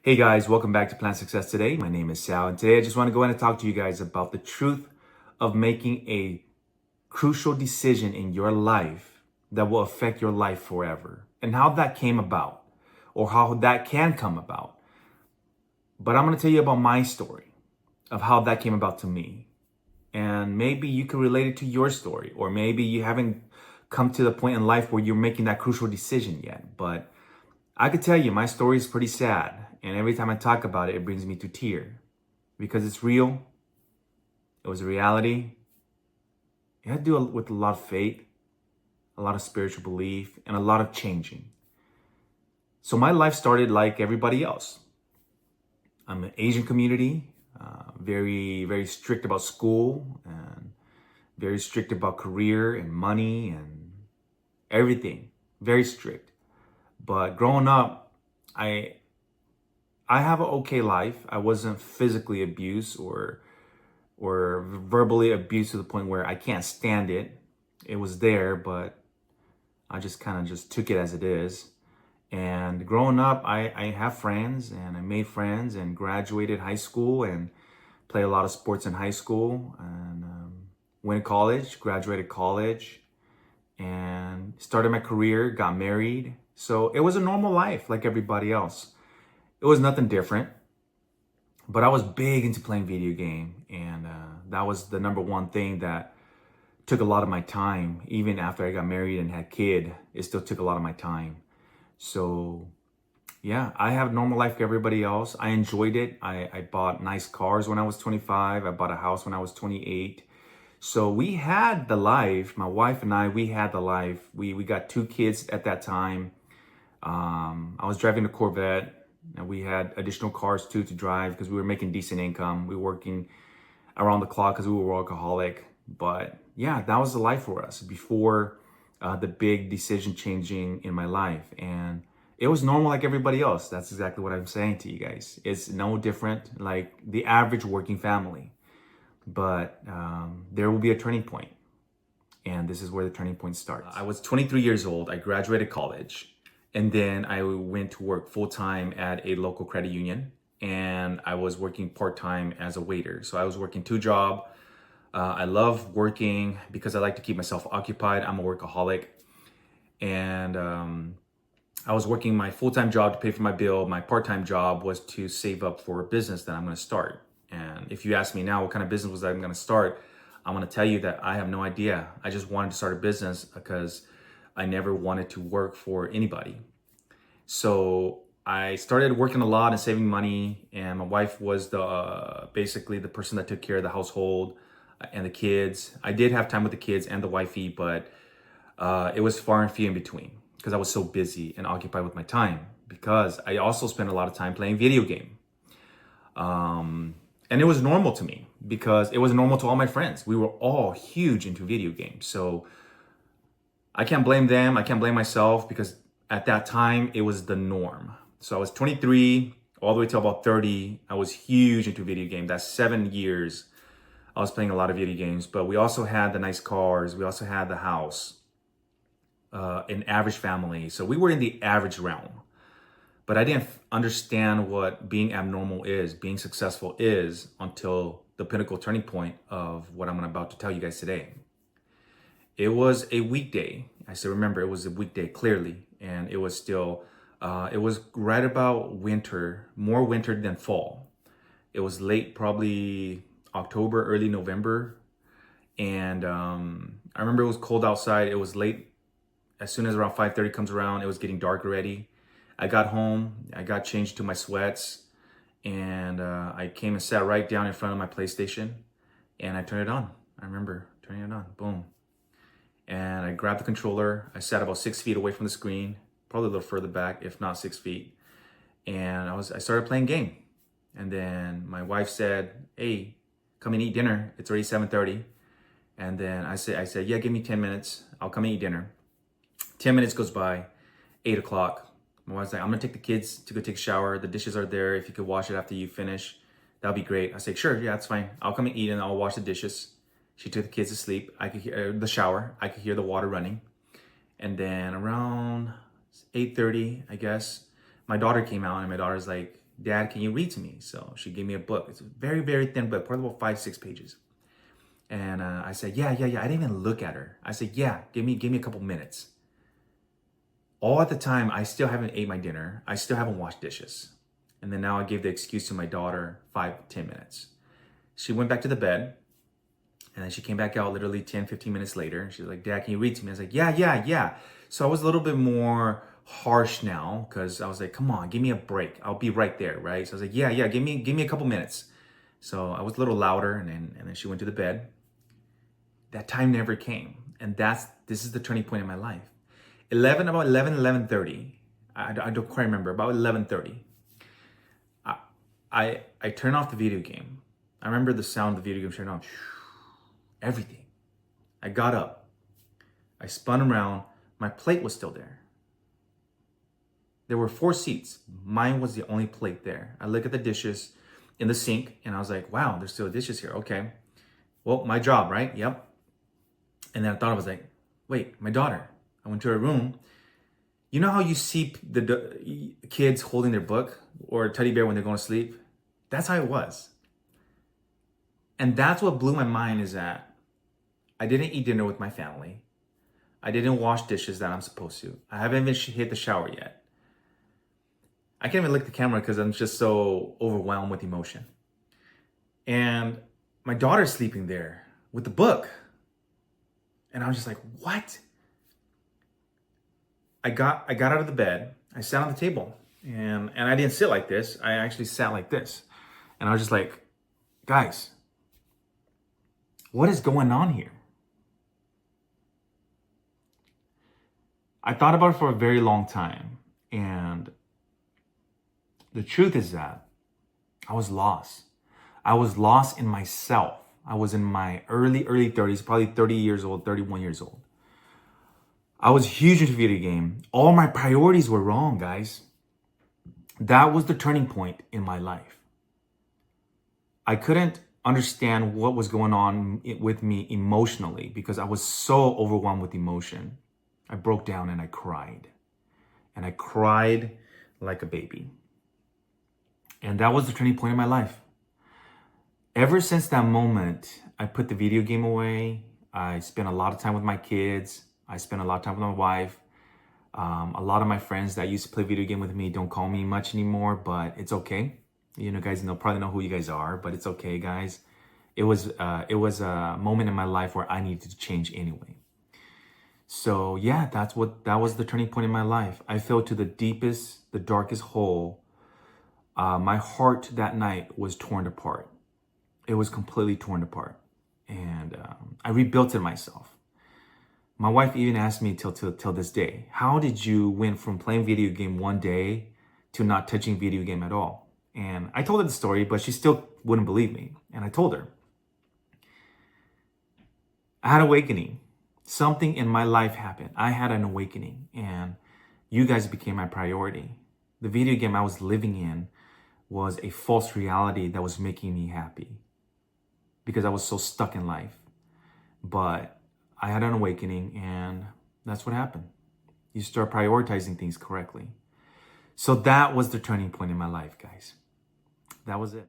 Hey guys, welcome back to Plan Success Today. My name is Sal, and today I just want to go in and talk to you guys about the truth of making a crucial decision in your life that will affect your life forever and how that came about or how that can come about. But I'm going to tell you about my story of how that came about to me. And maybe you can relate it to your story, or maybe you haven't come to the point in life where you're making that crucial decision yet. But I could tell you my story is pretty sad. And every time I talk about it, it brings me to tear because it's real. It was a reality. It had to do with a lot of faith, a lot of spiritual belief, and a lot of changing. So my life started like everybody else. I'm an Asian community, very, very strict about school and very strict about career and money and everything. Very strict. But growing up, I have an okay life. I wasn't physically abused or verbally abused to the point where I can't stand it. It was there, but I just kind of just took it as it is. And growing up, I have friends and I made friends and graduated high school and played a lot of sports in high school and went to college, graduated college and started my career, got married. So it was a normal life like everybody else. It was nothing different, but I was big into playing video game, and that was the number one thing that took a lot of my time. Even after I got married and had kid, it still took a lot of my time. So yeah, I have a normal life like everybody else. I enjoyed it. I bought nice cars when I was 25. I bought a house when I was 28. So we had the life, my wife and I, we had the life. We got two kids at that time. I was driving a Corvette. And we had additional cars too to drive because we were making decent income. We were working around the clock because we were alcoholic. But yeah, that was the life for us before the big decision changing in my life. And it was normal like everybody else. That's exactly what I'm saying to you guys. It's no different like the average working family. But there will be a turning point. And this is where the turning point starts. I was 23 years old. I graduated college. And then I went to work full-time at a local credit union, and I was working part-time as a waiter. So I was working two jobs. I love working because I like to keep myself occupied. I'm a workaholic. And I was working my full-time job to pay for my bill. My part-time job was to save up for a business that I'm going to start. And if you ask me now what kind of business was I'm going to start, I'm going to tell you that I have no idea. I just wanted to start a business because I never wanted to work for anybody. So I started working a lot and saving money, and my wife was basically the person that took care of the household and the kids. I did have time with the kids and the wifey, but it was far and few in between because I was so busy and occupied with my time because I also spent a lot of time playing video game. And it was normal to me because it was normal to all my friends. We were all huge into video games. So I can't blame them. I can't blame myself because at that time it was the norm. So I was 23 all the way to about 30. I was huge into video games. That's 7 years. I was playing a lot of video games, but we also had the nice cars. We also had the house, an average family. So we were in the average realm, but I didn't understand what being abnormal is, being successful is until the pinnacle turning point of what I'm about to tell you guys today. It was a weekday. I still remember it was a weekday clearly. And it was still, it was right about winter, more winter than fall. It was late, probably October, early November. And I remember it was cold outside. It was late. As soon as around 5:30 comes around, it was getting dark already. I got home. I got changed to my sweats. And I came and sat right down in front of my PlayStation. And I turned it on. I remember turning it on. Boom. And I grabbed the controller. I sat about 6 feet away from the screen, probably a little further back, if not 6 feet. And I started playing game. And then my wife said, "Hey, come and eat dinner. It's already 7:30." And then I said, "Yeah, give me 10 minutes. I'll come and eat dinner." 10 minutes goes by, 8 o'clock. My wife's like, "I'm gonna take the kids to go take a shower. The dishes are there. If you could wash it after you finish, that'll be great." I said, "Sure, yeah, that's fine. I'll come and eat and I'll wash the dishes." She took the kids to sleep. I could hear the shower. I could hear the water running. And then around 8:30, I guess, my daughter came out and my daughter's like, Dad, can you read to me? So she gave me a book. It's a very, very thin book, probably about 5-6 pages. And I said, yeah. I didn't even look at her. I said, yeah, give me a couple minutes. All at the time, I still haven't ate my dinner. I still haven't washed dishes. And then now I gave the excuse to my daughter 5-10 minutes. She went back to the bed. And then she came back out literally 10-15 minutes later. She was like, Dad, can you read to me? I was like, yeah. So I was a little bit more harsh now because I was like, come on, give me a break. I'll be right there, right? So I was like, yeah, give me a couple minutes. So I was a little louder, and then she went to the bed. That time never came. And this is the turning point in my life. About 11:30. I don't quite remember, about 11:30. I turned off the video game. I remember the sound of the video game turning off. Everything. I got up. I spun around. My plate was still there. There were 4 seats. Mine was the only plate there. I look at the dishes in the sink and I was like, wow, there's still dishes here. Okay. Well, my job, right? Yep. And then I was like, wait, my daughter. I went to her room. You know how you see the kids holding their book or a teddy bear when they're going to sleep? That's how it was. And that's what blew my mind, is that I didn't eat dinner with my family. I didn't wash dishes that I'm supposed to. I haven't even hit the shower yet. I can't even look at the camera because I'm just so overwhelmed with emotion. And my daughter's sleeping there with the book. And I was just like, what? I got out of the bed. I sat on the table. And I didn't sit like this. I actually sat like this. And I was just like, guys, what is going on here? I thought about it for a very long time. And the truth is that I was lost. I was lost in myself. I was in my early 30s, probably 30 years old, 31 years old. I was huge into video game. All my priorities were wrong, guys. That was the turning point in my life. I couldn't understand what was going on with me emotionally because I was so overwhelmed with emotion. I broke down and I cried. And I cried like a baby. And that was the turning point in my life. Ever since that moment, I put the video game away. I spent a lot of time with my kids. I spent a lot of time with my wife. A lot of my friends that used to play video game with me don't call me much anymore, but it's okay. You know, guys probably know who you guys are, but it's okay, guys. It was a moment in my life where I needed to change anyway. So yeah, that was the turning point in my life. I fell to the deepest, the darkest hole. My heart that night was torn apart. It was completely torn apart. And I rebuilt it myself. My wife even asked me till this day, how did you went from playing video game one day to not touching video game at all? And I told her the story, but she still wouldn't believe me. And I told her, I had an awakening. Something in my life happened. I had an awakening, and you guys became my priority. The video game I was living in was a false reality that was making me happy because I was so stuck in life. But I had an awakening, and that's what happened. You start prioritizing things correctly. So that was the turning point in my life, guys. That was it.